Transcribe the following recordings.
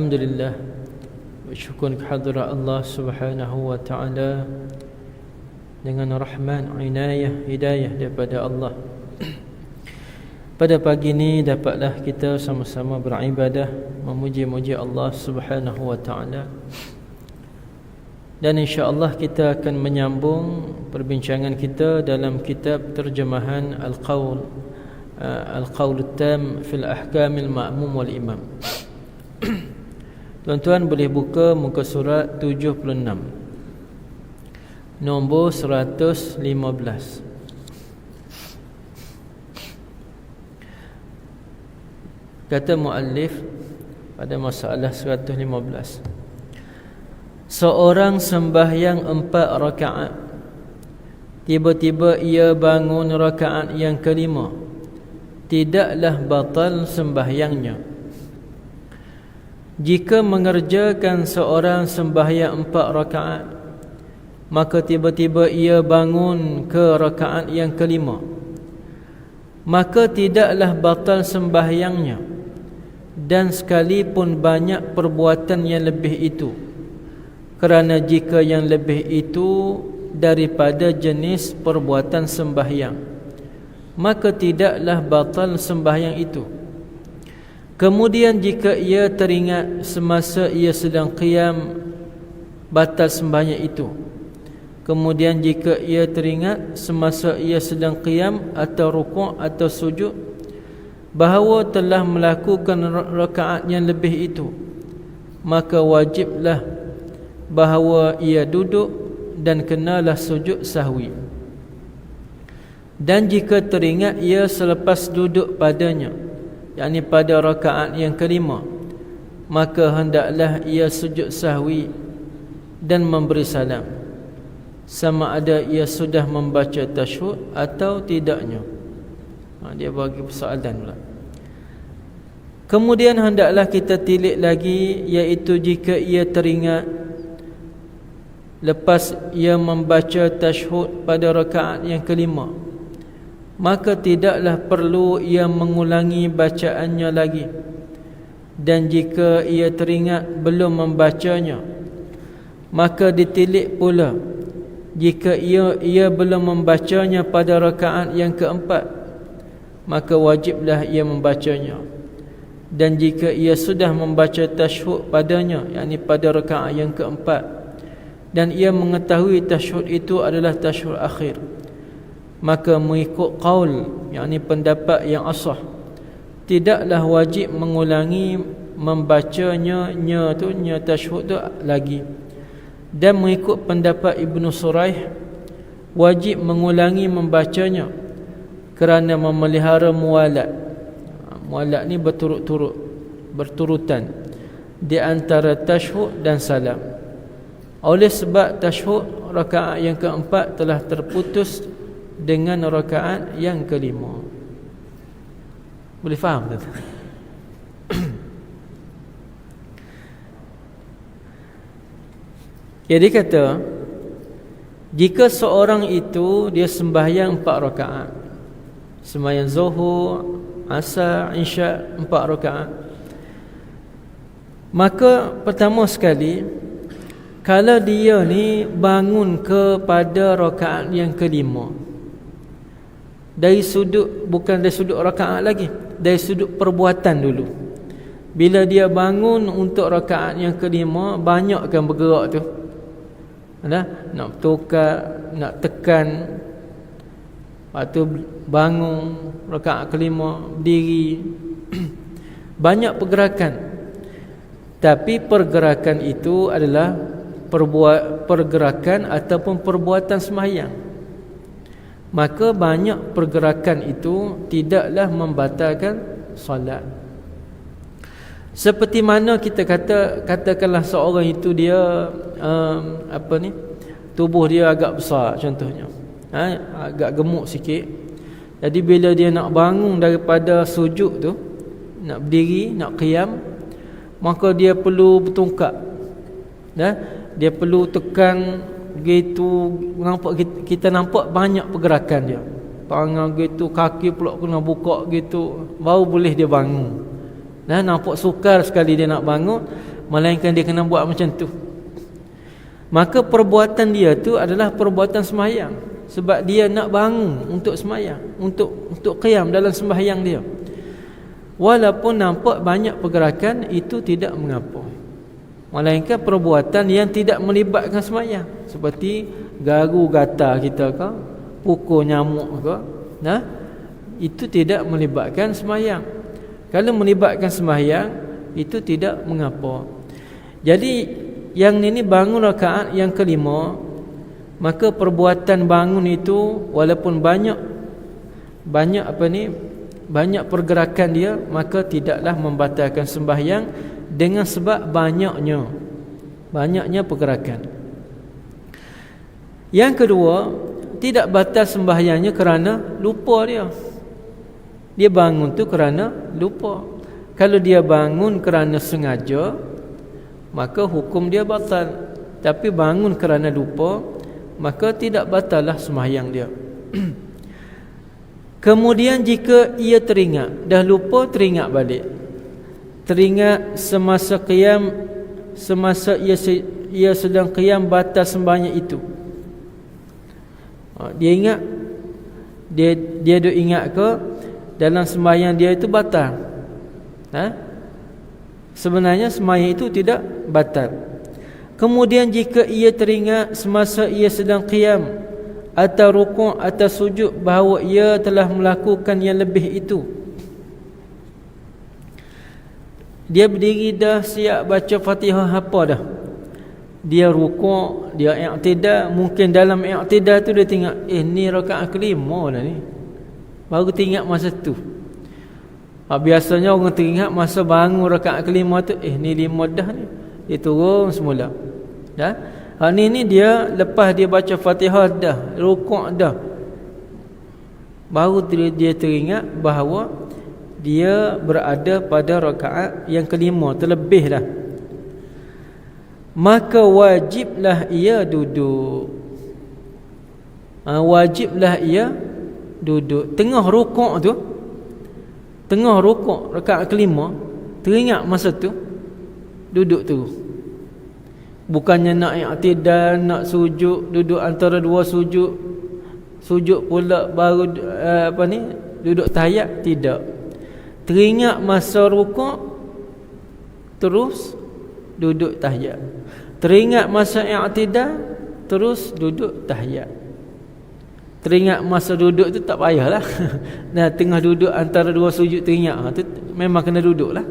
Alhamdulillah, bersyukur kehadirat Allah Subhanahu wa taala dengan rahmat, inayah, hidayah daripada Allah. Pada pagi ini dapatlah kita sama-sama beribadah memuji-muji Allah Subhanahu wa taala. Dan insya-Allah kita akan menyambung perbincangan kita dalam kitab terjemahan Al-Qaul At-Tam fil Ahkamil Ma'mum wal Imam. Tuan-tuan boleh buka muka surat 76, nombor 115. Kata muallif pada masalah 115, seorang sembahyang 4 rakaat, tiba-tiba ia bangun rakaat yang kelima, tidaklah batal sembahyangnya. Jika mengerjakan seorang sembahyang 4 rakaat, maka tiba-tiba ia bangun ke rakaat yang kelima, maka tidaklah batal sembahyangnya, dan sekalipun banyak perbuatan yang lebih itu, kerana jika yang lebih itu daripada jenis perbuatan sembahyang, maka tidaklah batal sembahyang itu. Kemudian jika ia teringat semasa ia sedang qiyam, batal sembahyang itu. Kemudian jika ia teringat semasa ia sedang qiyam atau rukuk atau sujud bahawa telah melakukan rakaat yang lebih itu, maka wajiblah bahawa ia duduk dan kenalah sujud sahwi. Dan jika teringat ia selepas duduk padanya, yakni pada rakaat yang kelima, maka hendaklah ia sujud sahwi dan memberi salam, sama ada ia sudah membaca tasyahud atau tidaknya. Dia bagi persoalan pula. Kemudian hendaklah kita tilik lagi, iaitu jika ia teringat lepas ia membaca tasyahud pada rakaat yang kelima, maka tidaklah perlu ia mengulangi bacaannya lagi. Dan jika ia teringat belum membacanya, maka ditilik pula jika ia belum membacanya pada rakaat yang keempat, maka wajiblah ia membacanya. Dan jika ia sudah membaca tasyahud padanya, yakni pada rakaat yang keempat, dan ia mengetahui tasyahud itu adalah tasyahud akhir, maka mengikut qaul, yakni pendapat yang asah, tidaklah wajib mengulangi membacanya nya tasyahud tu lagi. Dan mengikut pendapat Ibnu Suraih, wajib mengulangi membacanya kerana memelihara muwalat. Muwalat ni berturutan di antara tasyahud dan salam. Oleh sebab tasyahud rakaat yang keempat telah terputus dengan rakaat yang kelima. Boleh faham tak? Jadi kata, jika seorang itu dia sembahyang 4 rakaat, sembahyang zuhur, asar, isyak 4 rakaat, maka pertama sekali, kalau dia ni bangun kepada rakaat yang kelima, dari sudut, bukan dari sudut rakaat lagi, dari sudut perbuatan dulu. Bila dia bangun untuk rakaat yang kelima, banyakkan bergerak tu. Nak tukar, nak tekan, lepas tu bangun rakaat kelima, berdiri. Banyak pergerakan. Tapi pergerakan itu adalah pergerakan ataupun perbuatan sembahyang. Maka banyak pergerakan itu tidaklah membatalkan solat. Seperti mana kita katakanlah seorang itu dia tubuh dia agak besar contohnya, agak gemuk sikit. Jadi bila dia nak bangun daripada sujud tu, nak berdiri, nak qiyam, maka dia perlu bertungkak. Dia perlu tekan gitu, kita nampak banyak pergerakan dia. Tangan gitu, kaki pula kena buka gitu, baru boleh dia bangun. Nampak sukar sekali dia nak bangun. melainkan dia kena buat macam tu. Maka perbuatan dia tu adalah perbuatan sembahyang, sebab dia nak bangun untuk sembahyang, untuk qiyam dalam sembahyang dia. Walaupun nampak banyak pergerakan, itu tidak mengapa, melainkan perbuatan yang tidak melibatkan sembahyang, seperti garu gatal kita ke, pukul nyamuk ke, itu tidak melibatkan sembahyang. Kalau melibatkan sembahyang, itu tidak mengapa. Jadi yang ini bangun rakaat yang kelima, maka perbuatan bangun itu walaupun banyak banyak pergerakan dia, maka tidaklah membatalkan sembahyang dengan sebab banyaknya pergerakan. Yang kedua, tidak batal sembahyangnya kerana lupa dia. Dia bangun tu kerana lupa. Kalau dia bangun kerana sengaja, maka hukum dia batal. Tapi bangun kerana lupa, maka tidak batallah sembahyang dia. Kemudian jika ia teringat, dah lupa teringat balik, teringat semasa qiyam, semasa ia sedang qiyam batal sembahyang itu, dia ingat, dia duk ingat ke dalam sembahyang dia itu batal, sebenarnya sembahyang itu tidak batal. Kemudian jika ia teringat semasa ia sedang qiyam atau rukuk atau sujud bahawa ia telah melakukan yang lebih itu, dia berdiri dah siap baca Fatihah apa dah, dia rukuk, dia i'tidal, mungkin dalam i'tidal tu dia tengok, ni rakaat kelima dah ni, baru teringat masa tu. Biasanya orang teringat masa bangun rakaat kelima tu, ni 5 dah ni, dia turun semula. Ni dia lepas dia baca Fatihah dah, rukuk dah, baru dia teringat bahawa dia berada pada rakaat yang kelima, terlebih dah. Maka wajiblah ia duduk. Wajiblah ia duduk. Tengah rukuk rakaat kelima, teringat masa tu, duduk tu. Bukannya nak i'tidal, nak sujud, duduk antara dua sujud, sujud pula baru duduk tahiyat, tidak. Teringat masa rukuk, terus duduk tahiyat. Teringat masa i'tidal, terus duduk tahiyat. Teringat masa duduk tu tak payahlah. Nah, tengah duduk antara dua sujud teringat, tu memang kena duduklah.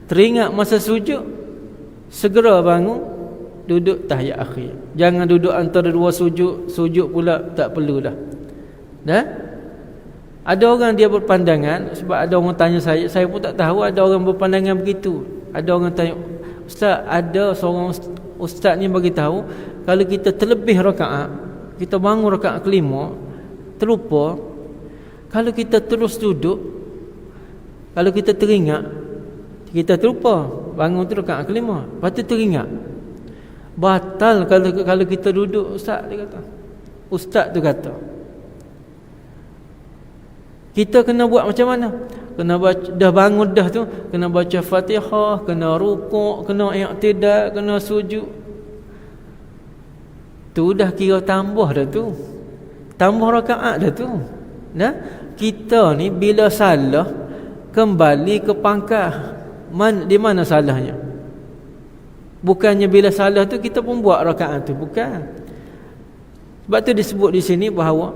Teringat masa sujud, segera bangun, duduk tahiyat akhir. Jangan duduk antara dua sujud pula tak perlu dah. Ada orang dia berpandangan, sebab ada orang tanya saya pun tak tahu, ada orang berpandangan begitu. Ada orang tanya, ustaz, ada seorang ustaz ni bagi tahu, kalau kita terlebih rakaat, kita bangun rakaat kelima, terlupa, kalau kita terus duduk, kalau kita teringat, kita terlupa, bangun tu rakaat kelima, lepas tu teringat, batal kalau kita duduk. Ustaz tu kata kita kena buat macam mana? Kena baca, dah bangun dah tu, kena baca Fatihah, kena rukuk, kena i'tidal, kena sujud. Tu dah kira tambah dah tu, tambah rakaat dah tu. Kita ni bila salah kembali ke pangkal, di mana salahnya? Bukannya bila salah tu kita pun buat rakaat tu, bukan. Sebab tu disebut di sini bahawa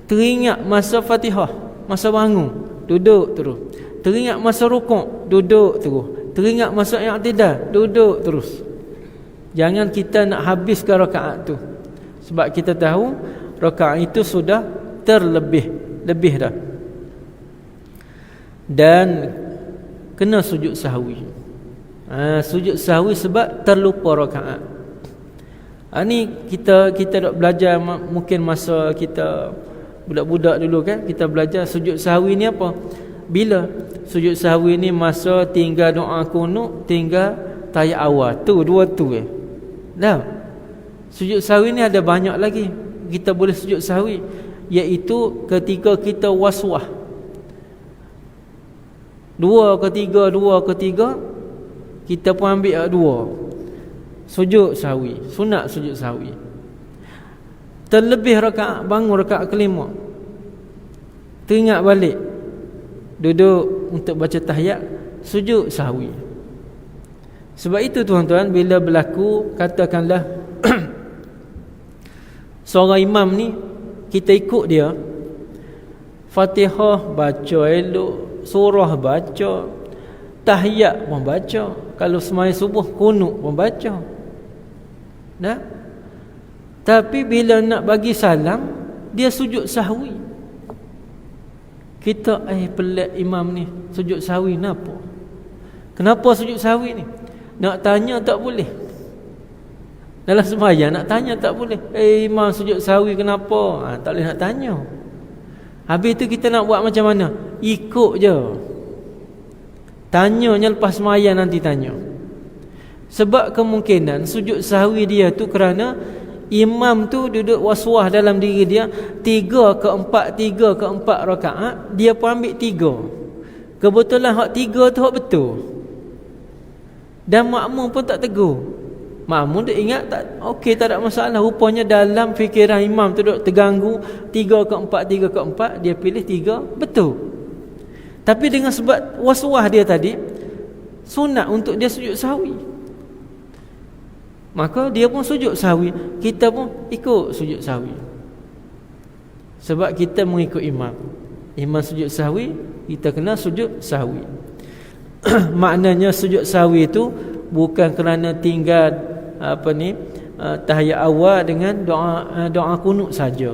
teringat masa Fatihah, masa bangun, duduk terus. Teringat masa rukuk, duduk terus. Teringat masa i'tidal, duduk terus. Jangan kita nak habiskan rakaat tu, sebab kita tahu rakaat itu sudah lebih dah. Dan kena sujud sahwi. Sujud sahwi sebab terlupa rakaat. Ni kita dok belajar, mungkin masa kita budak-budak dulu kan, kita belajar sujud sahwi ni apa? Bila sujud sahwi ni masa tinggal doa kunut, tinggal tahiyat awal. Tu dua tu dah. Sujud sahwi ni ada banyak lagi. Kita boleh sujud sahwi, iaitu ketika kita waswas. Dua ketiga kita pun ambil 2 sujud sahwi, sunat sujud sahwi. Terlebih rakaat, bangun rakaat kelima, teringat balik, duduk untuk baca tahiyat, sujud sahwi. Sebab itu tuan-tuan, bila berlaku katakanlah seorang imam ni, kita ikut dia, Fatihah baca elok, surah baca, tahiyat pun baca, kalau sembahyang subuh kunut pun baca. Dah? Tapi bila nak bagi salam, dia sujud sahwi. Kita pelik imam ni sujud sahwi kenapa? Kenapa sujud sahwi ni? Nak tanya tak boleh. Dalam sembahyang nak tanya tak boleh. Imam sujud sahwi kenapa? Tak boleh nak tanya. Habis tu kita nak buat macam mana? Ikut je. Tanyanya lepas sembahyang nanti tanya. Sebab kemungkinan sujud sahwi dia tu kerana imam tu duduk waswah dalam diri dia 3 ke 4 rakaat, dia pun ambil 3. Kebetulan hak 3 tu hak betul. Dan makmum pun tak tegur. Makmum dia ingat tak, okey, tak ada masalah. Rupanya dalam fikiran imam tu duduk terganggu 3 ke 4, dia pilih 3 betul. Tapi dengan sebab waswah dia tadi, sunat untuk dia sujud sahwi, maka dia pun sujud sahwi, kita pun ikut sujud sahwi. Sebab kita mengikut imam. Imam sujud sahwi, kita kena sujud sahwi. Maknanya sujud sahwi itu bukan kerana tinggal tahiyat awal dengan doa kunut saja.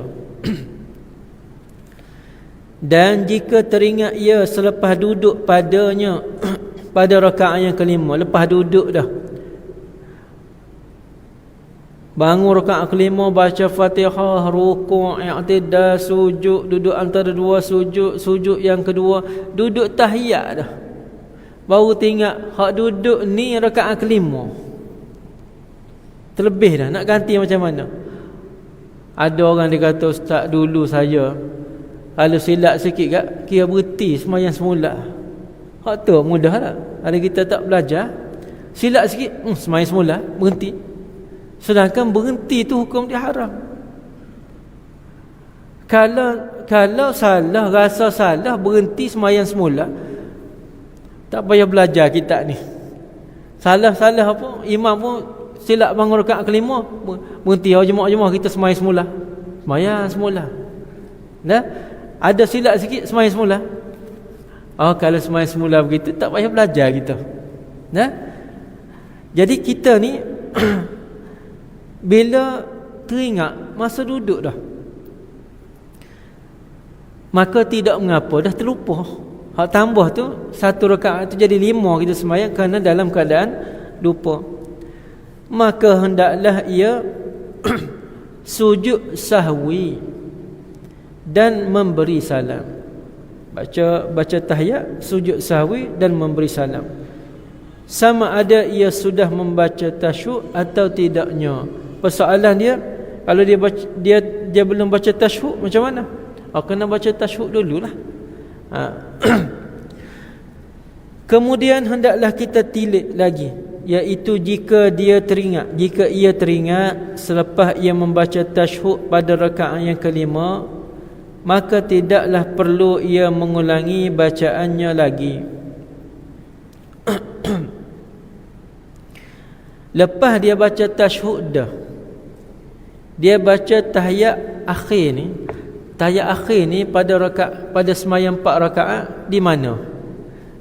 Dan jika teringat ia selepas duduk padanya pada rakaat yang kelima, lepas duduk dah, bangun rakaat kelima, baca Fatihah, rukuk, i'tidal, sujud, duduk antara 2 sujud, sujud yang kedua, duduk tahiyat dah, baru teringat hak duduk ni rakaat kelima, terlebih dah, nak ganti macam mana? Ada orang dia kata, ustaz dulu saya kalau silap sikit kat, kira berhenti sembahyang semula. Hak tu mudah lah. Ada kita tak belajar, silap sikit, sembahyang semula, berhenti. Sedangkan berhenti tu hukum dia haram. Kalau salah, rasa salah, berhenti sembahyang semula, tak payah belajar kitab ni. Salah-salah apa, imam pun silap bangun rakaat kelima, berhenti, jemaah-jemaah kita sembahyang semula. Sembahyang semula. Dah? Ada silap sikit, sembahyang semula. Kalau sembahyang semula begitu, tak payah belajar kita. Dah? Jadi kita ni bila teringat masa duduk dah, maka tidak mengapa, dah terlupa. Hak tambah tu 1 rakaat tu jadi 5 kita sembahyang kerana dalam keadaan lupa. Maka hendaklah ia sujud sahwi dan memberi salam. Baca tahiyat, sujud sahwi dan memberi salam. Sama ada ia sudah membaca tasyahud atau tidaknya. Persoalan dia, kalau dia belum baca tasyahud, macam mana? Kena baca tasyahud dululah. Kemudian hendaklah kita tilik lagi, iaitu jika ia teringat selepas ia membaca tasyahud pada rakaat yang kelima, maka tidaklah perlu ia mengulangi bacaannya lagi. Lepas dia baca tasyahud dah, dia baca tahiyat akhir ni. Tahiyat akhir ni pada sembahyang 4 rakaat di mana?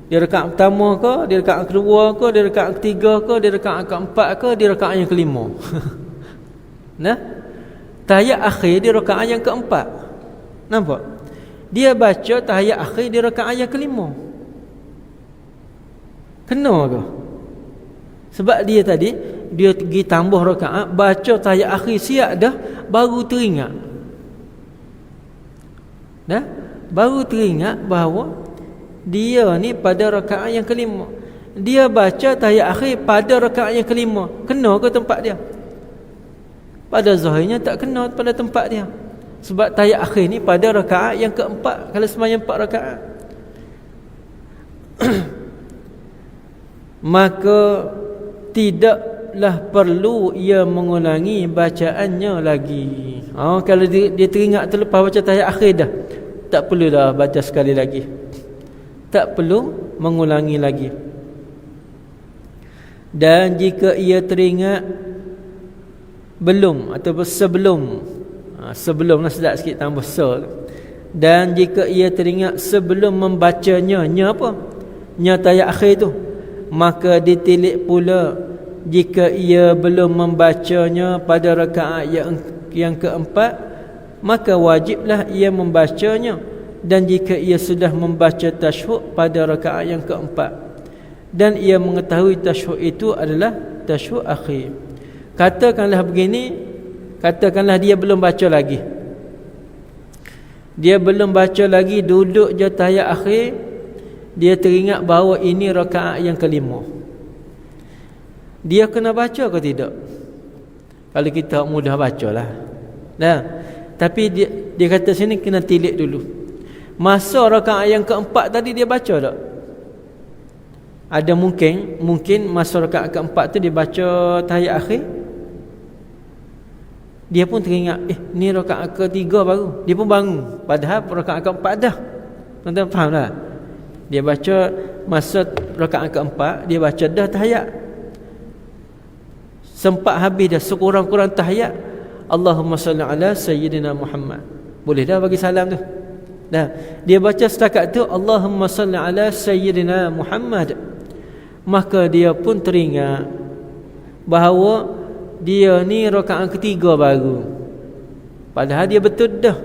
Di rakaat pertama ke, di rakaat kedua ke, di rakaat ketiga ke, di rakaat keempat ke, di rakaat yang kelima? Nah, tahiyat akhir di rakaat yang keempat. Nampak? Dia baca tahiyat akhir di rakaat yang kelima. Kena ke? Sebab dia tadi, dia pergi tambah rakaat, baca tahiyat akhir siap dah, baru teringat. Dah? Baru teringat bahawa dia ni pada rakaat yang kelima. Dia baca tahiyat akhir pada rakaat yang kelima. Kena ke tempat dia? Pada zahirnya tak kena pada tempat dia. Sebab tahiyat akhir ni pada rakaat yang keempat, kalau sembahyang 4 rakaat. maka tidaklah perlu ia mengulangi bacaannya lagi. Kalau dia teringat terlepas baca tahiyat akhir dah, tak perlu dah baca sekali lagi, tak perlu mengulangi lagi. Dan jika ia teringat belum atau sebelum, sebelumlah sedap sikit tambah so. Dan jika ia teringat sebelum membacanya, nya apa? Nya tahiyat akhir tu, maka ditilik pula jika ia belum membacanya pada rakaat yang keempat, maka wajiblah ia membacanya. Dan jika ia sudah membaca tasyahud pada rakaat yang keempat dan ia mengetahui tasyahud itu adalah tasyahud akhir, katakanlah begini, katakanlah dia belum baca lagi, dia belum baca lagi, duduk je tahiyat akhir, dia teringat bahawa ini rakaat yang kelima, dia kena baca ke tidak? Kalau kita mudah bacalah. Tapi dia kata sini kena tilik dulu. Masa rakaat yang keempat tadi dia baca tak? Ada mungkin masa rakaat keempat tu dia baca tahiyat akhir, dia pun teringat, ni rakaat ketiga baru, dia pun bangun, padahal rakaat keempat dah. Tuan-tuan faham tak? Dia baca masa rakaat keempat, dia baca dah tahiyat, sempat habis dah, sekurang-kurang tahiyat Allahumma salli ala sayyidina Muhammad, boleh dah bagi salam tu. Dia baca setakat tu Allahumma salli ala sayyidina Muhammad, maka dia pun teringat bahawa dia ni rakaat ketiga baru, padahal dia betul dah.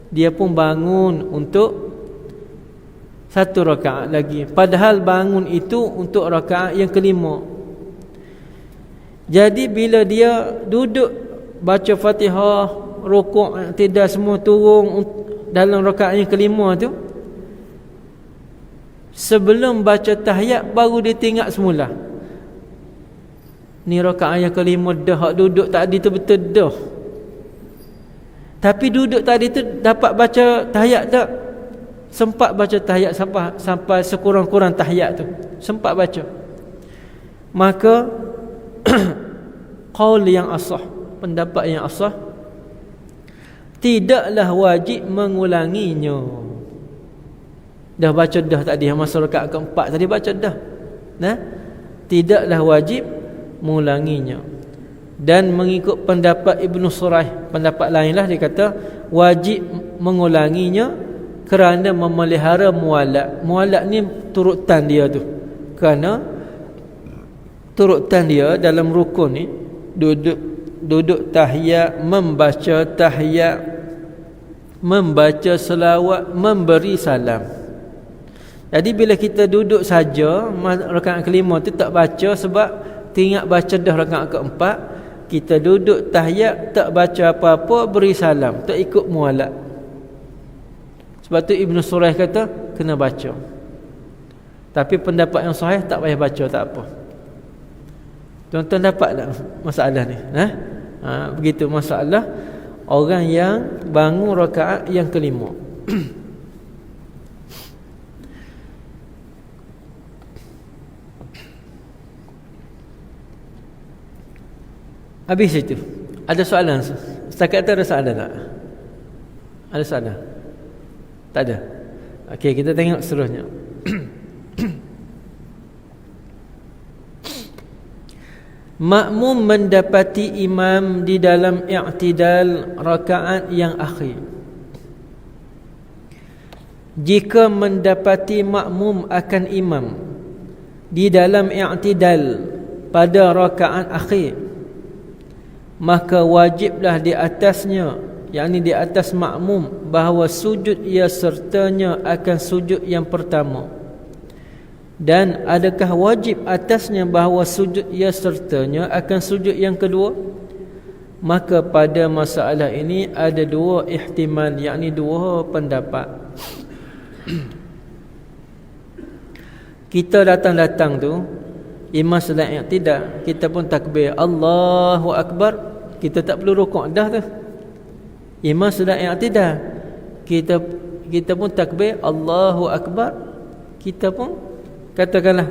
Dia pun bangun untuk satu rakaat lagi, padahal bangun itu untuk rakaat yang kelima. Jadi bila dia duduk baca Fatihah, rukuk, tidak semua turun dalam rakaat yang kelima tu, sebelum baca tahiyat baru dia teringat semula, ni rakaat yang kelima dah, duduk tadi tu betul dah. Tapi duduk tadi tu dapat baca tahiyat tak? Sempat baca tahiyat sampai sekurang-kurang tahiyat tu, sempat baca. Maka qaul yang asah, pendapat yang asah, tidaklah wajib mengulanginya. Dah baca dah tadi, masa rakaat keempat tadi baca dah. Tidaklah wajib mengulanginya. Dan mengikut pendapat Ibnu Suraih, pendapat lainlah, dia kata wajib mengulanginya kerana memelihara mualat. Mualat ni turutan dia tu. Kerana turutan dia dalam rukun ni, duduk tahiyat, membaca tahiyat, membaca selawat, memberi salam. Jadi bila kita duduk saja rakaat kelima tu tak baca sebab teringat baca dah rakaat keempat, kita duduk tahiyat tak baca apa-apa, beri salam, tak ikut mualat. Sebab tu Ibnu Suraih kata kena baca. Tapi pendapat yang sahih tak payah baca, tak apa. Tuan-tuan dapat tak masalah ni? Begitu masalah orang yang bangun rakaat yang kelima. Habis itu. Ada soalan? Setakat tu ada soalan tak? Ada soalan? Tak ada? Okey, kita tengok seterusnya. Makmum mendapati imam di dalam i'tidal rakaat yang akhir. Jika mendapati makmum akan imam di dalam i'tidal pada rakaat akhir, maka wajiblah di atasnya, yakni di atas makmum, bahawa sujud ia sertanya akan sujud yang pertama. Dan adakah wajib atasnya bahawa sujud ia sertanya akan sujud yang kedua? Maka pada masalah ini ada dua ihtimal, yakni dua pendapat. Kita datang-datang tu, imam sedang i'tidal, kita pun takbir Allahu Akbar, kita tak perlu rukuk dah tu. Imam sedang i'tidal, kita pun takbir Allahu Akbar, kita pun katakanlah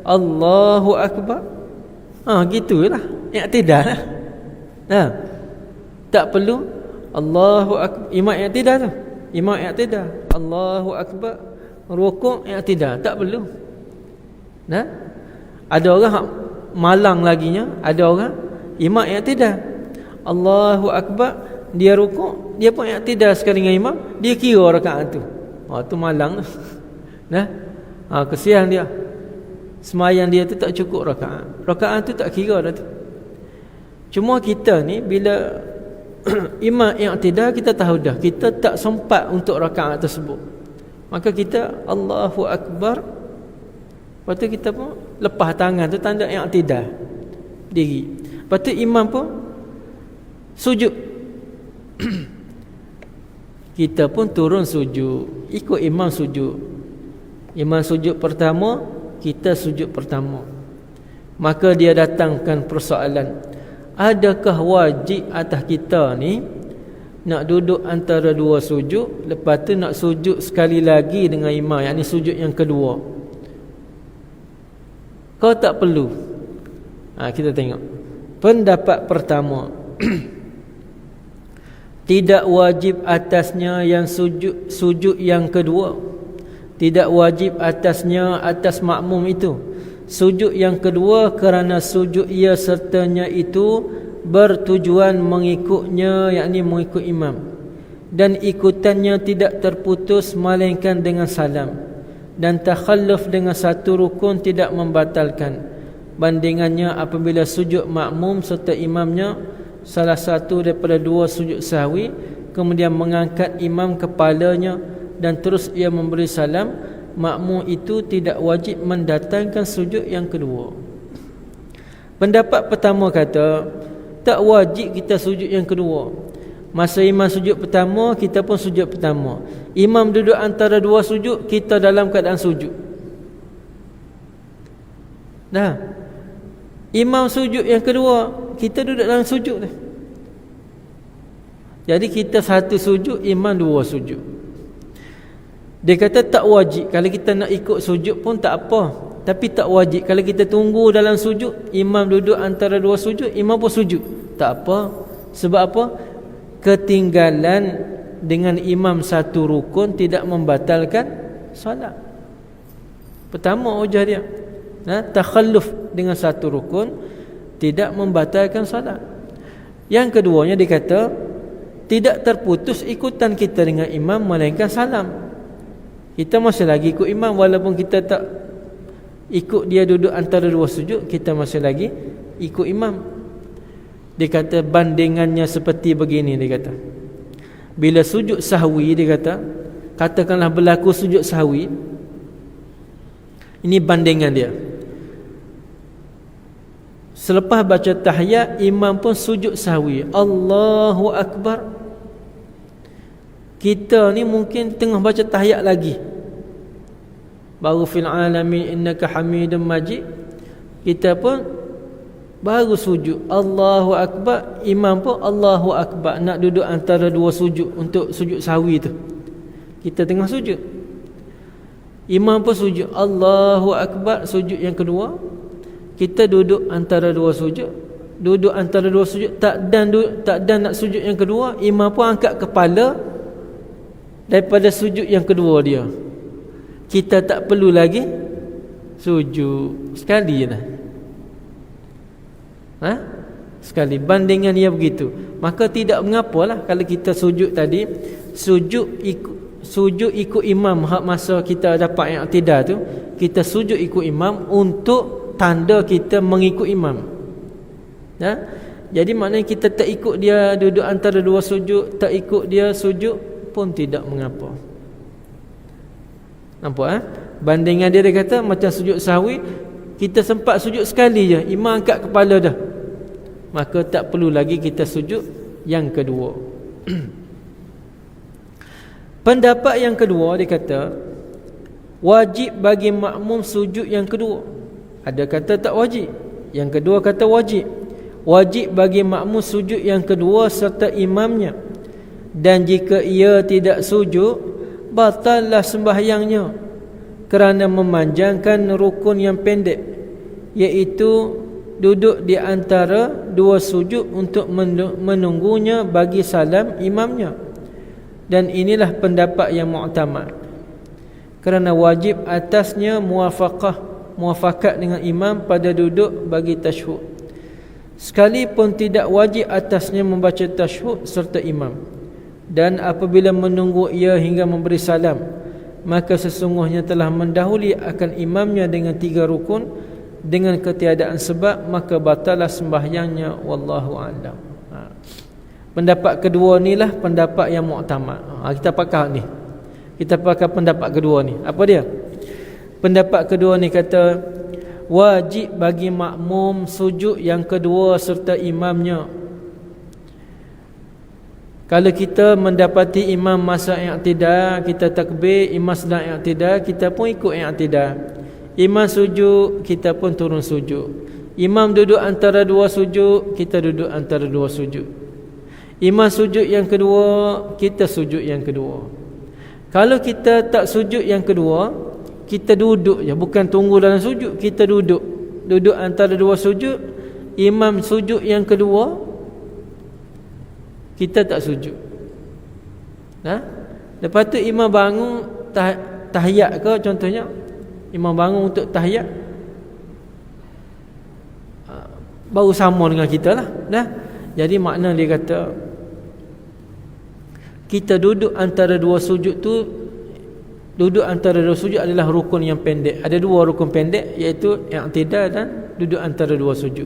Allahu Akbar. Gitulah i'tidal lah. Tak perlu Allahu Akbar. Imam i'tidal tu. Imam i'tidal. Allahu Akbar. Rukuk i'tidal. Tak perlu. Ada orang malang laginya, ada orang imam i'tidal. Allahu Akbar, dia rukuk, dia pun i'tidal sekali dengan imam, dia kira rakaat tu. Tu malang tu. Kesian dia. Semayang dia tu tak cukup rakaat. Rakaat tu tak kira dah tu. Cuma kita ni bila imam i'tidal, kita tahu dah kita tak sempat untuk rakaat tersebut. Maka kita Allahu Akbar, lepas tu kita pun lepas tangan tu tanda i'tidal diri. Lepas tu imam pun sujud. Kita pun turun sujud, ikut imam sujud. Imam sujud pertama, kita sujud pertama. Maka dia datangkan persoalan, adakah wajib atas kita ni nak duduk antara dua sujud, lepas tu nak sujud sekali lagi dengan imam, yakni sujud yang kedua? Kau tak perlu. Kita tengok pendapat pertama. Tidak wajib atasnya yang sujud yang kedua. Tidak wajib atasnya atas makmum itu sujud yang kedua, kerana sujud ia sertanya itu bertujuan mengikutnya, yakni mengikut imam, dan ikutannya tidak terputus melainkan dengan salam, dan takhalluf dengan satu rukun tidak membatalkan. Bandingannya apabila sujud makmum serta imamnya salah satu daripada dua sujud sahwi, kemudian mengangkat imam kepalanya dan terus ia memberi salam, makmum itu tidak wajib mendatangkan sujud yang kedua. Pendapat pertama kata tak wajib kita sujud yang kedua. Masa imam sujud pertama, kita pun sujud pertama. Imam duduk antara dua sujud, kita dalam keadaan sujud. Imam sujud yang kedua, kita duduk dalam sujud. Jadi kita satu sujud, imam dua sujud. Dia kata tak wajib. Kalau kita nak ikut sujud pun tak apa, tapi tak wajib. Kalau kita tunggu dalam sujud, imam duduk antara dua sujud, imam pun sujud, tak apa. Sebab apa? Ketinggalan dengan imam satu rukun tidak membatalkan solat. Pertama hujah dia, takhalluf dengan satu rukun tidak membatalkan solat. Yang keduanya dia kata tidak terputus ikutan kita dengan imam melainkan salam. Kita masih lagi ikut imam, walaupun kita tak ikut dia duduk antara dua sujud, kita masih lagi ikut imam. Dia kata bandingannya seperti begini. Dia kata bila sujud sahwi, dia kata katakanlah berlaku sujud sahwi, ini bandingan dia. Selepas baca tahiyat, imam pun sujud sahwi, Allahu Akbar. Kita ni mungkin tengah baca tahiyat lagi, baru fil alamin innaka hamidum majid, kita pun baru sujud Allahu Akbar, imam pun Allahu Akbar, nak duduk antara dua sujud untuk sujud sahwi tu. Kita tengah sujud, imam pun sujud Allahu Akbar, sujud yang kedua. Kita duduk antara dua sujud, tak dan nak sujud yang kedua, imam pun angkat kepala daripada sujud yang kedua dia. Kita tak perlu lagi sujud sekali je sekali. Bandingan dia begitu. Maka tidak mengapalah kalau kita sujud tadi, sujud ikut imam. Hak masa kita dapat yang i'tidal tu, kita sujud ikut imam untuk tanda kita mengikut imam. Jadi maknanya kita tak ikut dia duduk antara dua sujud, tak ikut dia sujud pun tidak mengapa. Nampak bandingan dia kata macam sujud sahwi, kita sempat sujud sekali je, imam angkat kepala dah, maka tak perlu lagi kita sujud yang kedua. Pendapat yang kedua, dia kata wajib bagi makmum sujud yang kedua. Ada kata tak wajib, yang kedua kata wajib. Wajib bagi makmum sujud yang kedua serta imamnya, dan jika ia tidak sujud, batallah sembahyangnya kerana memanjangkan rukun yang pendek. iaitu duduk di antara dua sujud untuk menunggunya bagi salam imamnya. Dan inilah pendapat yang mu'tamad, kerana wajib atasnya muafakat dengan imam pada duduk bagi tasyahud, sekalipun tidak wajib atasnya membaca tasyahud serta imam. Dan apabila menunggu ia hingga memberi salam, maka sesungguhnya telah mendahului akan imamnya dengan 3 rukun. Dengan ketiadaan sebab, maka batalah sembahyangnya. Wallahu a'lam. Pendapat kedua ni lah pendapat yang mu'tamad. Kita pakai ni. Kita pakai pendapat kedua ni. Apa dia? Pendapat kedua ni kata wajib bagi makmum sujud yang kedua serta imamnya. Kalau kita mendapati imam masa i'tidal, kita takbir, imam sedang i'tidal, kita pun ikut i'tidal. Imam sujud, kita pun turun sujud. Imam duduk antara dua sujud, kita duduk antara dua sujud. Imam sujud yang kedua, kita sujud yang kedua. Kalau kita tak sujud yang kedua, kita duduk je, bukan tunggu dalam sujud, kita duduk. Duduk antara dua sujud. Imam sujud yang kedua, kita tak sujud. Lepas tu imam bangun tahiyat ke contohnya. Imam bangun untuk tahiyat, baru sama dengan kita lah. Jadi makna dia kata kita duduk antara dua sujud tu, duduk antara dua sujud adalah rukun yang pendek. Ada 2 rukun pendek, iaitu i'tidal dan duduk antara dua sujud.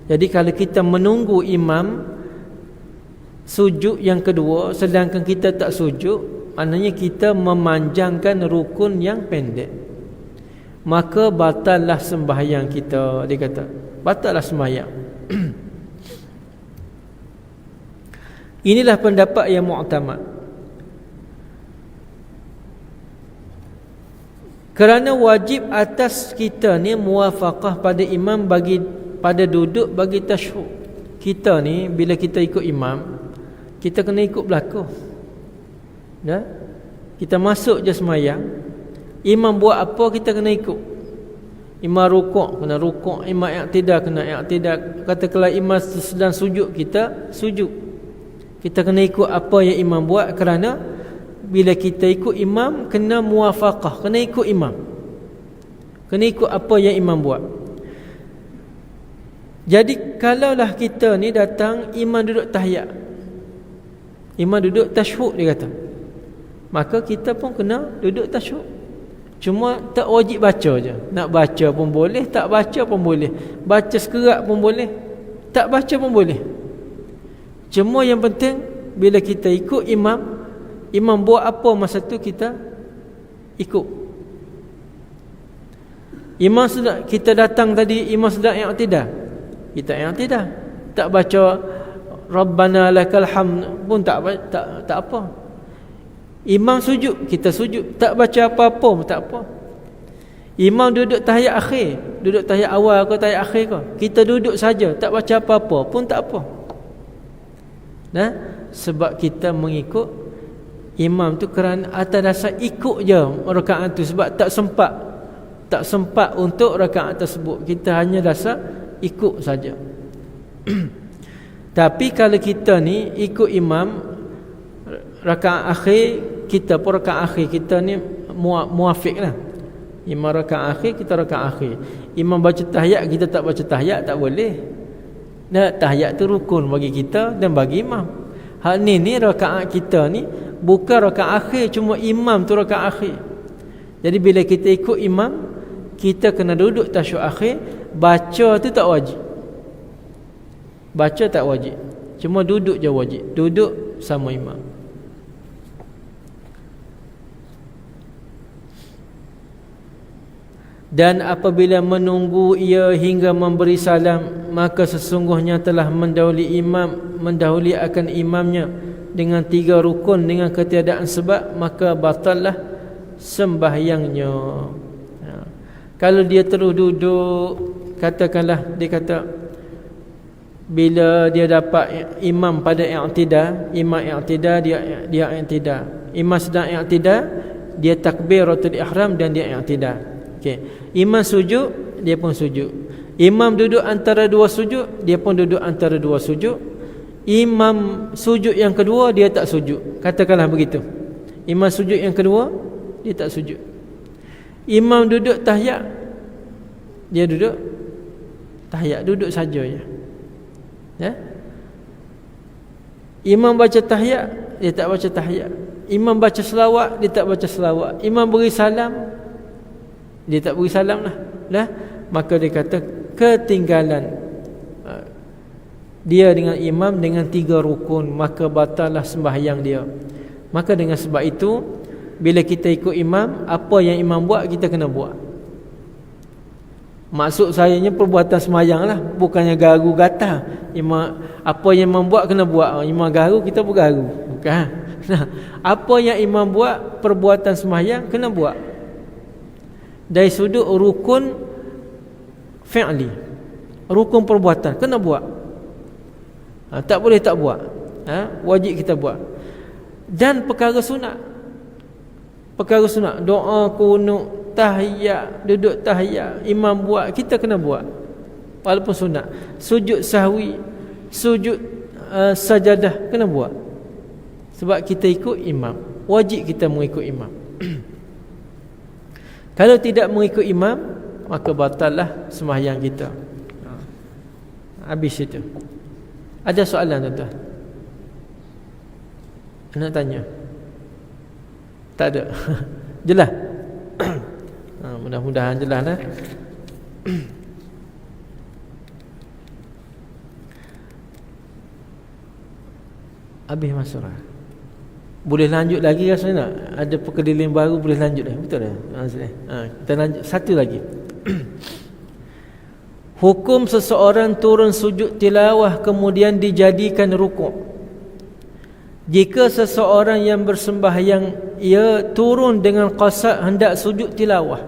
Jadi kalau kita menunggu imam sujud yang kedua sedangkan kita tak sujud, maknanya kita memanjangkan rukun yang pendek, maka batallah sembahyang kita. Dia kata batallah sembahyang. Inilah pendapat yang mu'tamad, kerana wajib atas kita ni muwafaqah pada imam bagi pada duduk bagi tasyahud. Kita ni bila kita ikut imam, kita kena ikut belakang. Kita masuk je sembahyang, imam buat apa kita kena ikut. Imam rukuk kena rukuk, imam i'tidal kena i'tidal. Katakanlah imam sedang sujud, kita sujud. Kita kena ikut apa yang imam buat, kerana bila kita ikut imam kena muwafaqah, kena ikut imam, kena ikut apa yang imam buat. Jadi kalaulah kita ni datang, imam duduk tahiyat, imam duduk tasyahud, dia kata, maka kita pun kena duduk tasyahud. Cuma tak wajib baca je. Nak baca pun boleh, tak baca pun boleh. Baca sekerat pun boleh, tak baca pun boleh. Cuma yang penting bila kita ikut imam, imam buat apa masa tu kita ikut. Imam sudah, kita datang tadi, imam sedang i'tidal, kita i'tidal, tak baca Rabbana lakal hamd pun tak apa. Imam sujud, kita sujud, tak baca apa-apa pun tak apa. Imam duduk tahiyat akhir, duduk tahiyat awal ke tahiyat akhir ke, kita duduk saja, tak baca apa-apa pun tak apa. Sebab kita mengikut imam tu kerana atas dasar ikut je rakaat tu, sebab tak sempat untuk rakaat tersebut, kita hanya dasar ikut saja. Tapi kalau kita ni ikut imam rakaat akhir, kita pun rakaat akhir kita ni muafiq lah. Imam rakaat akhir, kita rakaat akhir. Imam baca tahiyat, kita tak baca tahiyat, tak boleh. Tahiyat tu rukun bagi kita dan bagi imam. Hal ni rakaat kita ni bukan rakaat akhir, cuma imam tu rakaat akhir. Jadi bila kita ikut imam, kita kena duduk tasyahud akhir. Baca tu tak wajib, baca tak wajib, cuma duduk je wajib, duduk sama imam. Dan apabila menunggu ia hingga memberi salam, maka sesungguhnya telah mendahului akan imamnya dengan 3 rukun dengan ketiadaan sebab, maka batallah sembahyangnya. Kalau dia terus duduk, katakanlah dia kata bila dia dapat imam pada i'tidal, imam i'tidal, dia i'tidal, imam sedang i'tidal, dia takbiratul ihram dan dia i'tidal. Okey, imam sujud, dia pun sujud. Imam duduk antara dua sujud, dia pun duduk antara dua sujud. Imam sujud yang kedua, dia tak sujud. Katakanlah begitu. Imam sujud yang kedua, dia tak sujud. Imam duduk tahiyat, dia duduk tahiyat, duduk saja ya. Ya. Imam baca tahiyat, dia tak baca tahiyat. Imam baca selawat, dia tak baca selawat. Imam beri salam, dia tak beri salam lah. Maka dia kata ketinggalan dia dengan imam dengan 3 rukun, maka batallah sembahyang dia. Maka dengan sebab itu, bila kita ikut imam, apa yang imam buat kita kena buat. Maksud sayanya perbuatan sembahyang lah, bukannya garu gatal. Imam, apa yang imam buat kena buat. Imam garu, kita bergaru, bukan. Nah, apa yang imam buat, perbuatan sembahyang kena buat. Dari sudut rukun fi'li, rukun perbuatan kena buat. Tak boleh tak buat. Wajib kita buat. Dan perkara sunat, perkara sunat, doa kunut, tahiyat, duduk tahiyat, imam buat, kita kena buat walaupun sunat. Sujud sahwi, sujud sajadah kena buat, sebab kita ikut imam. Wajib kita mengikut imam. Kalau tidak mengikut imam, maka batallah sembahyang kita. Habis itu. Ada soalan tuan-tuan? Nak tanya? Tak ada. Jelas? Mudah-mudahan jelas lah. Habis masalah. Boleh lanjut lagi rasanya nak? Ada perkeliling baru, boleh lanjut dah. Betul tak? Kita lanjut satu lagi. Hukum seseorang turun sujud tilawah kemudian dijadikan rukuk. Jika seseorang yang bersembahyang ia turun dengan qasad hendak sujud tilawah,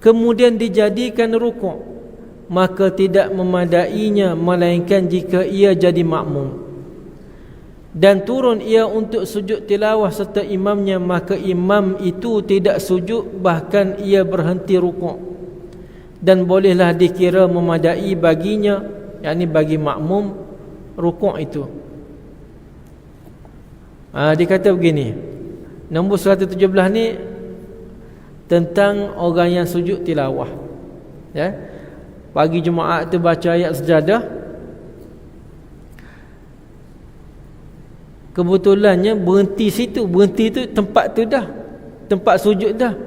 kemudian dijadikan rukuk, maka tidak memadainya, melainkan jika ia jadi makmum dan turun ia untuk sujud tilawah serta imamnya, maka imam itu tidak sujud, bahkan ia berhenti rukuk, dan bolehlah dikira memadai baginya, yakni bagi makmum, rukuk itu. Dia kata begini, nombor 117 ni tentang orang yang sujud tilawah. Ya, pagi Jumaat tu baca ayat sejadah, kebetulannya berhenti situ, berhenti tu tempat tu dah, tempat sujud dah,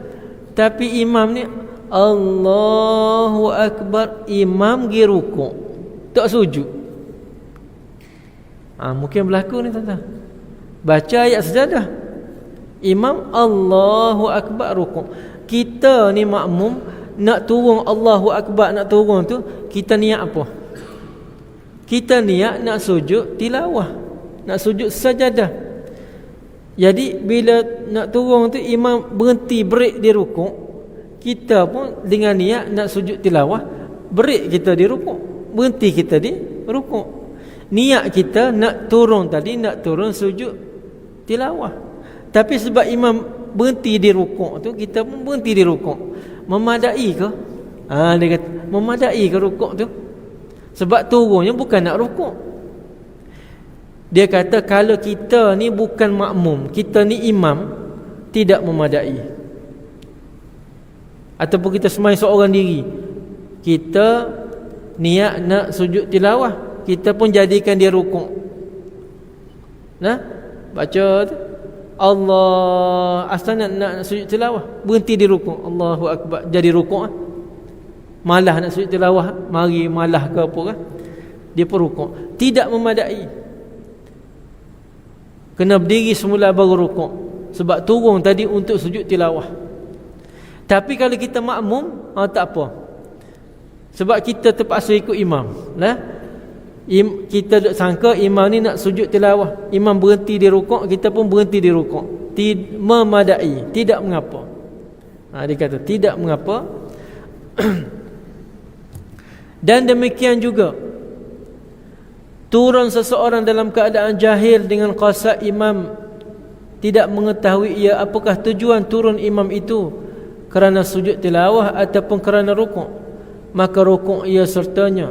tapi imam ni Allahu Akbar, imam pergi rukuk, tak sujud. Mungkin berlaku ni tuan-tuan. Baca ayat sejadah, imam Allahu Akbar, rukuk. Kita ni makmum nak turun Allahu Akbar, nak turun tu kita niat apa? Kita niat nak sujud tilawah, nak sujud sajadah. Jadi bila nak turun tu imam berhenti, break di rukuk, kita pun dengan niat nak sujud tilawah, break kita di rukuk, berhenti kita di rukuk. Niat kita nak turun tadi, nak turun sujud tilawah. Tapi sebab imam berhenti di rukuk tu, kita pun berhenti di rukuk. Memadai ke? Dia kata, memadai ke rukuk tu? Sebab turunnya bukan nak rukuk. Dia kata kalau kita ni bukan makmum, kita ni imam, tidak memadai. Ataupun kita semai seorang diri, kita niat nak sujud tilawah, kita pun jadikan dia rukuk. Baca tu Allah, asal nak sujud tilawah, berhenti di rukuk, Allahu Akbar, jadi rukuk. Malah nak sujud tilawah, mari malah ke apa kan, dia pun rukuk. Tidak memadai, kena berdiri semula baru rukuk, sebab turun tadi untuk sujud tilawah. Tapi kalau kita makmum, tak apa, sebab kita terpaksa ikut imam. Kita sangka imam ni nak sujud tilawah, imam berhenti di rukuk, kita pun berhenti di rukuk. Memadai, tidak mengapa. Dia kata tidak mengapa. Dan demikian juga turun seseorang dalam keadaan jahil dengan qasad imam tidak mengetahui ia apakah tujuan turun imam itu, kerana sujud tilawah ataupun kerana rukuk, maka rukuk ia sertanya.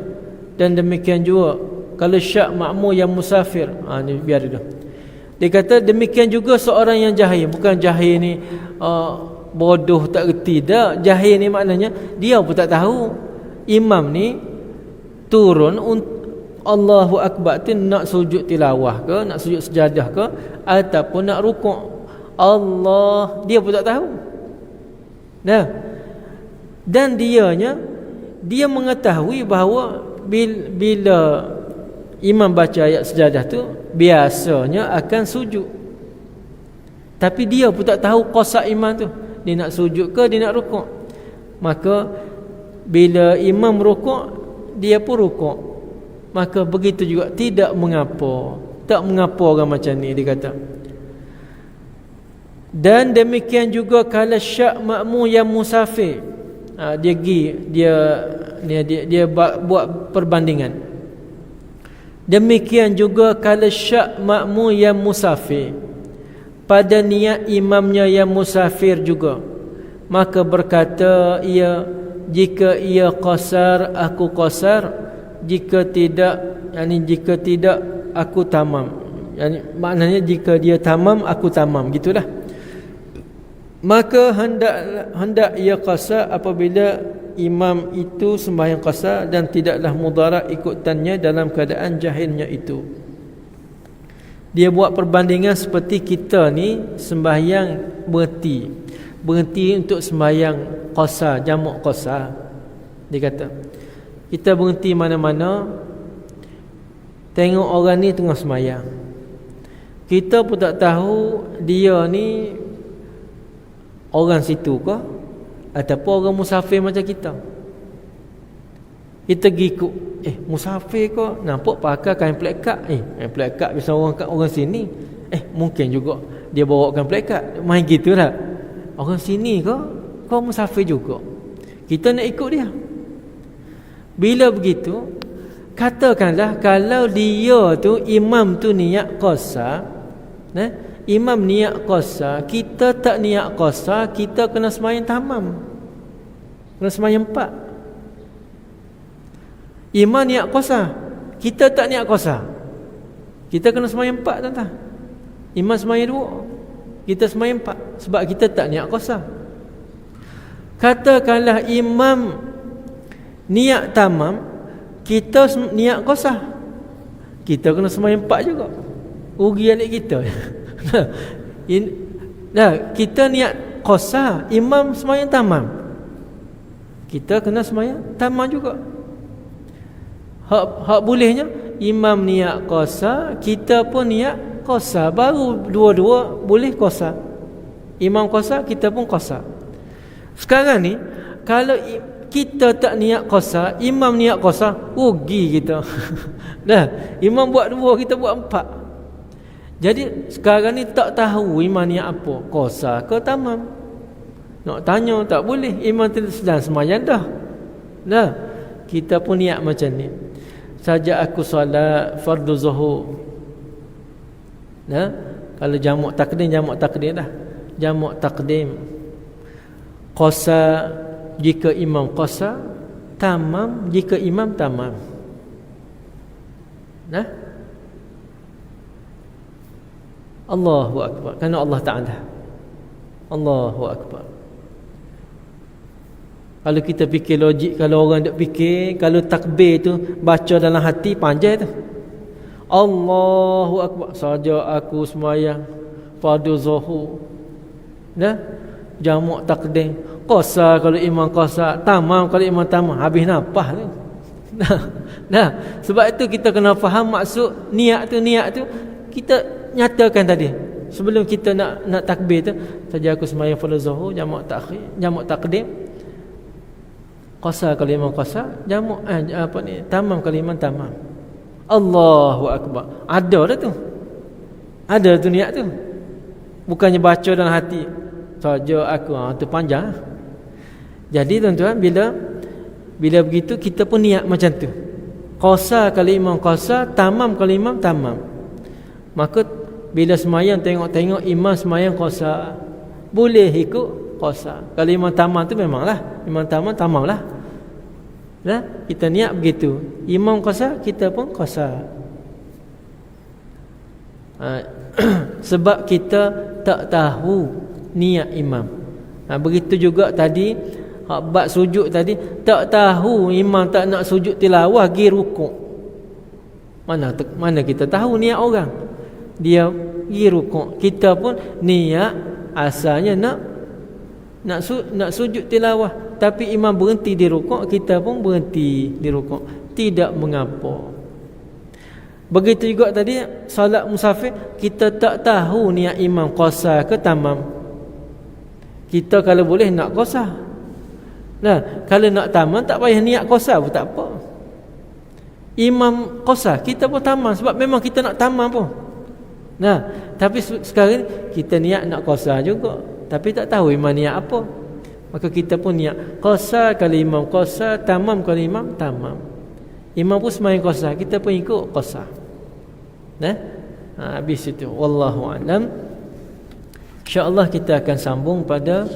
Dan demikian juga kalau syak makmum yang musafir. Ni biar dia. Dia kata demikian juga seorang yang jahil. Bukan jahil ni bodoh tak reti dah. Jahil ni maknanya dia pun tak tahu imam ni turun Allahu Akbar tu nak sujud tilawah ke, nak sujud sejadah ke, ataupun nak rukuk. Allah, dia pun tak tahu. Nah, dan dia mengetahui bahawa bila imam baca ayat sejadah tu biasanya akan sujud. Tapi dia pun tak tahu qasa imam tu, dia nak sujud ke dia nak rukuk. Maka bila imam rukuk, dia pun rukuk. Maka begitu juga, tidak mengapa. Tak mengapa orang macam ni, dia kata. Dan demikian juga kalau syak makmum yang musafir. Dia buat perbandingan. Demikian juga kalau syak makmum yang musafir pada niat imamnya yang musafir juga, maka berkata ia, jika ia qasar aku qasar, jika tidak aku tamam. Maknanya jika dia tamam aku tamam, gitulah. Maka hendak ia qasar apabila imam itu sembahyang qasar dan tidaklah mudarat ikutannya dalam keadaan jahilnya itu. Dia buat perbandingan seperti kita ni sembahyang berhenti untuk sembahyang qasar, jamak qasar. Dia kata kita berhenti mana-mana, tengok orang ni tengah sembahyang, kita pun tak tahu dia ni orang situ ke ataupun orang musafir macam kita. Kita pergi ikut, musafir ke, nampak pakai kain plekat. Kain plekat biasa orang sini. Mungkin juga dia bawa kain plekat, main gitu lah. Orang sini ke, kau musafir juga, kita nak ikut dia. Bila begitu, katakanlah kalau dia tu imam tu niat qasar, imam niat qasar, kita tak niat qasar, kita kena sembahyang tamam, kena sembahyang 4. Imam niat qasar, kita tak niat qasar, kita kena sembahyang 4, tuan-tuan. Imam sembahyang 2, kita sembahyang 4, sebab kita tak niat qasar. Katakanlah imam niat tamam, kita niat qasar, kita kena sembahyang 4 juga. Rugi adik kita. Kita niat qasar, imam sembahyang tamam, kita kena sembahyang tamam juga. Hak bolehnya imam niat qasar, kita pun niat qasar, baru dua-dua boleh qasar. Imam qasar, kita pun qasar. Sekarang ni kalau kita tak niat qasar, imam niat qasar, rugi kita. Imam buat 2, kita buat 4. Jadi sekarang ni tak tahu imam niat apa, qasar ke tamam. Nak tanya tak boleh, imam sedang sembahyang dah. Kita pun niat macam ni. Saja aku solat fardu zuhur. Kalau jamak takdim dah. Jamak takdim. Qasar jika imam qasar, tamam jika imam tamam. Allahu Akbar. Kerana Allah Ta'ala. Allahu Akbar. Kalau kita fikir logik, kalau orang tak fikir, kalau takbir tu baca dalam hati, panjang tu. Allahu Akbar. Saja aku sembahyang fardu zuhur. Jamak takdim. Qasar kalau imam qasar, tamam kalau imam tamam. Habis nafas tu. Sebab itu kita kena faham maksud niat tu kita nyatakan tadi. Sebelum kita nak takbir tu, saja aku sembahyang fardu zuhur, jamak takdim. Qasar kalau imam qasar, jamak tamam kalau imam tamam. Allahu Akbar. Ada dah tu. Ada tu niat tu. Bukannya baca dalam hati. Saja aku tu panjang. Jadi tuan-tuan, bila begitu kita pun niat macam tu. Qasar kalau imam qasar, tamam kalau imam tamam. Maka bila sembahyang tengok imam sembahyang qasar, boleh ikut qasar. Kalau imam tamam tu memanglah, imam tamam lah. Kita niat begitu. Imam qasar, kita pun qasar. Sebab kita tak tahu niat imam. Begitu juga tadi bab sujud tadi, tak tahu imam tak nak sujud tilawah pergi rukuk. Mana kita tahu niat orang. Dia pergi rukuk. Kita pun niat asalnya nak sujud tilawah, tapi imam berhenti di rukuk, kita pun berhenti di rukuk. Tidak mengapa. Begitu juga tadi solat musafir, kita tak tahu niat imam qasar ke tamam. Kita kalau boleh nak qasar. Kalau nak tamam tak payah niat qasar pun tak apa. Imam qasar, kita pun tamam sebab memang kita nak tamam pun. Tapi sekarang kita niat nak qasar juga, tapi tak tahu imam niat apa. Maka kita pun niat qasar kalau imam qasar, tamam kalau imam tamam. Imam pun sembahyang qasar, kita pun ikut qasar. Habis itu, wallahu alam. InsyaAllah kita akan sambung pada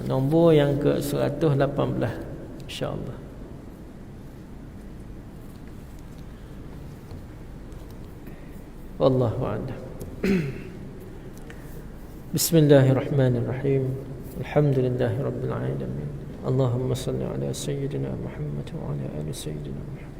nombor yang ke 118, InsyaAllah. Wallahu a'lam. Bismillahirrahmanirrahim. Alhamdulillahirabbil alamin. Allahumma salli ala sayyidina Muhammad wa ala ali sayyidina Muhammad.